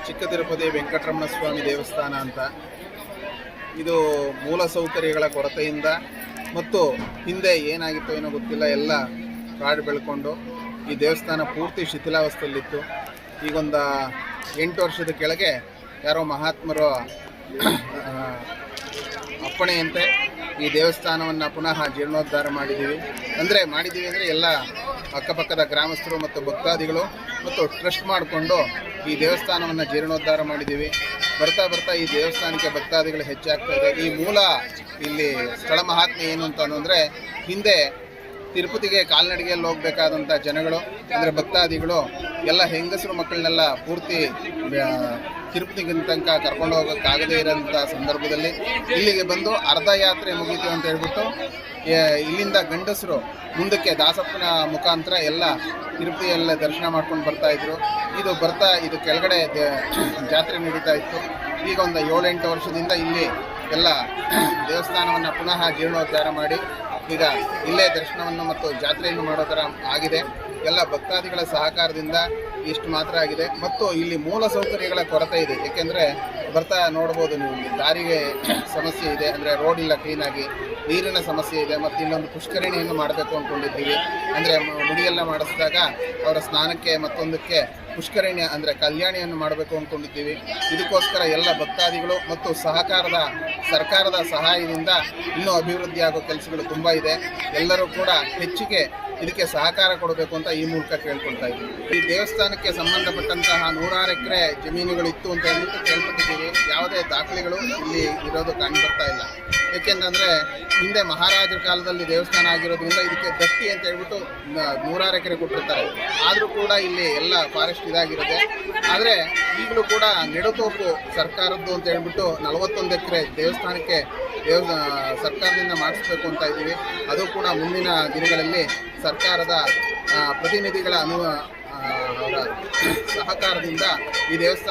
ಚಿಕ್ಕ ತಿರುಪತಿ ವೆಂಕಟರಮಣ ಸ್ವಾಮಿ ದೇವಸ್ಥಾನ ಅಂತ. ಇದು ಮೂಲಸೌಕರ್ಯಗಳ ಕೊರತೆಯಿಂದ ಮತ್ತು ಹಿಂದೆ ಏನಾಗಿತ್ತು ಏನೋ ಗೊತ್ತಿಲ್ಲ, ಎಲ್ಲ ಕಾಡು ಬೆಳ್ಕೊಂಡು ಈ ದೇವಸ್ಥಾನ ಪೂರ್ತಿ ಶಿಥಿಲಾವಸ್ಥೆಯಲ್ಲಿತ್ತು. ಈಗೊಂದು 8 ವರ್ಷದ ಕೆಳಗೆ ಯಾರೋ ಮಹಾತ್ಮರು ಅಪ್ಪಣೆಯಂತೆ ಈ ದೇವಸ್ಥಾನವನ್ನು ಪುನಃ ಜೀರ್ಣೋದ್ಧಾರ ಮಾಡಿದ್ದೀವಿ ಅಂದರೆ ಎಲ್ಲ ಅಕ್ಕಪಕ್ಕದ ಗ್ರಾಮಸ್ಥರು ಮತ್ತು ಭಕ್ತಾದಿಗಳು ಮತ್ತು ಟ್ರಸ್ಟ್ ಮಾಡಿಕೊಂಡು ಈ ದೇವಸ್ಥಾನವನ್ನು ಜೀರ್ಣೋದ್ಧಾರ ಮಾಡಿದ್ದೀವಿ. ಬರ್ತಾ ಬರ್ತಾ ಈ ದೇವಸ್ಥಾನಕ್ಕೆ ಭಕ್ತಾದಿಗಳು ಹೆಚ್ಚಾಗ್ತಾಯಿದೆ. ಈ ಮೂಲ ಇಲ್ಲಿ ಸ್ಥಳ ಮಹಾತ್ಮೆ ಏನು ಅಂತಂದರೆ, ಹಿಂದೆ ತಿರುಪತಿಗೆ ಕಾಲ್ನಡಿಗೆಯಲ್ಲಿ ಹೋಗಬೇಕಾದಂಥ ಜನಗಳು ಅಂದರೆ ಭಕ್ತಾದಿಗಳು ಎಲ್ಲ ಹೆಂಗಸರು ಮಕ್ಕಳನ್ನೆಲ್ಲ ಪೂರ್ತಿ ತಿರುಪತಿಗೆ ತನಕ ಕರ್ಕೊಂಡು ಹೋಗೋಕ್ಕಾಗದೇ ಇರೋಂಥ ಸಂದರ್ಭದಲ್ಲಿ ಇಲ್ಲಿಗೆ ಬಂದು ಅರ್ಧ ಯಾತ್ರೆ ಮುಗೀತು ಅಂತ ಹೇಳ್ಬಿಟ್ಟು ಇಲ್ಲಿಂದ ಗಂಡಸರು ಮುಂದಕ್ಕೆ ದಾಸಪ್ಪನ ಮುಖಾಂತರ ಎಲ್ಲ ತಿರುಪತಿಯೆಲ್ಲ ದರ್ಶನ ಮಾಡ್ಕೊಂಡು ಬರ್ತಾಯಿದ್ರು. ಇದು ಕೆಳಗಡೆ ಜಾತ್ರೆ ನಡೀತಾ ಇತ್ತು. ಈಗ ಒಂದು 7-8 ವರ್ಷದಿಂದ ಇಲ್ಲಿ ಎಲ್ಲ ದೇವಸ್ಥಾನವನ್ನು ಪುನಃ ಜೀರ್ಣೋದ್ಧಾರ ಮಾಡಿ ಈಗ ಇಲ್ಲೇ ದರ್ಶನವನ್ನು ಮತ್ತು ಜಾತ್ರೆಯನ್ನು ಮಾಡೋ ಥರ ಆಗಿದೆ. ಎಲ್ಲ ಭಕ್ತಾದಿಗಳ ಸಹಕಾರದಿಂದ ಇಷ್ಟು ಮಾತ್ರ ಆಗಿದೆ. ಮತ್ತು ಇಲ್ಲಿ ಮೂಲ ಸೌಕರ್ಯಗಳ ಕೊರತೆ ಇದೆ. ಏಕೆಂದರೆ ಬರ್ತಾ ನೋಡ್ಬೋದು ನೀವು, ದಾರಿಗೆ ಸಮಸ್ಯೆ ಇದೆ, ಅಂದರೆ ರೋಡ್ ಇಲ್ಲ ಕ್ಲೀನಾಗಿ, ನೀರಿನ ಸಮಸ್ಯೆ ಇದೆ. ಮತ್ತು ಇನ್ನೊಂದು ಪುಷ್ಕರಣಿಯನ್ನು ಮಾಡಬೇಕು ಅಂದ್ಕೊಂಡಿದ್ದೀವಿ. ಅಂದರೆ ಮುಡಿಯೆಲ್ಲ ಮಾಡಿಸಿದಾಗ ಅವರ ಸ್ನಾನಕ್ಕೆ ಮತ್ತೊಂದಕ್ಕೆ ಪುಷ್ಕರಣಿ ಅಂದರೆ ಕಲ್ಯಾಣಿಯನ್ನು ಮಾಡಬೇಕು ಅಂದ್ಕೊಂಡಿದ್ದೀವಿ. ಇದಕ್ಕೋಸ್ಕರ ಎಲ್ಲ ಭಕ್ತಾದಿಗಳು ಮತ್ತು ಸರ್ಕಾರದ ಸಹಾಯದಿಂದ ಇನ್ನೂ ಅಭಿವೃದ್ಧಿ ಆಗೋ ಕೆಲಸಗಳು ತುಂಬ ಇದೆ. ಎಲ್ಲರೂ ಕೂಡ ಹೆಚ್ಚಿಗೆ ಇದಕ್ಕೆ ಸಹಕಾರ ಕೊಡಬೇಕು ಅಂತ ಈ ಮೂಲಕ ಕೇಳ್ಕೊಳ್ತಾ ಇದ್ದೀವಿ. ಈ ದೇವಸ್ಥಾನಕ್ಕೆ ಸಂಬಂಧಪಟ್ಟಂತಹ 100 ಎಕರೆ ಜಮೀನುಗಳಿತ್ತು ಅಂತ ಹೇಳ್ಬಿಟ್ಟು ಕೇಳ್ಪಟ್ಟಿದ್ದೀವಿ. ಯಾವುದೇ ದಾಖಲೆಗಳು ಇಲ್ಲಿ ಇರೋದು ಕಂಡುಬರ್ತಾ ಇಲ್ಲ. ಏಕೆಂದರೆ ಹಿಂದೆ ಮಹಾರಾಜರ ಕಾಲದಲ್ಲಿ ದೇವಸ್ಥಾನ ಆಗಿರೋದ್ರಿಂದ ಇದಕ್ಕೆ ದತ್ತಿ ಅಂತ ಹೇಳ್ಬಿಟ್ಟು 100 ಎಕರೆ ಕೊಟ್ಟಿರ್ತಾರೆ. ಆದರೂ ಕೂಡ ಇಲ್ಲಿ ಎಲ್ಲ ಫಾರೆಸ್ಟ್ ಇದಾಗಿರುತ್ತೆ. ಆದರೆ ಈಗಲೂ ಕೂಡ ನೆಡುತೋಪು ಸರ್ಕಾರದ್ದು ಅಂತ ಹೇಳ್ಬಿಟ್ಟು 41 ಎಕರೆ ದೇವಸ್ಥಾನಕ್ಕೆ ಸರ್ಕಾರದಿಂದ ಮಾಡಿಸ್ಬೇಕು ಅಂತ ಇದ್ದೀವಿ. ಅದು ಕೂಡ ಮುಂದಿನ ದಿನಗಳಲ್ಲಿ ಸರ್ಕಾರದ ಪ್ರತಿನಿಧಿಗಳ ಅವರ ಸಹಕಾರದಿಂದ ಈ ದೇವಸ್ಥಾನ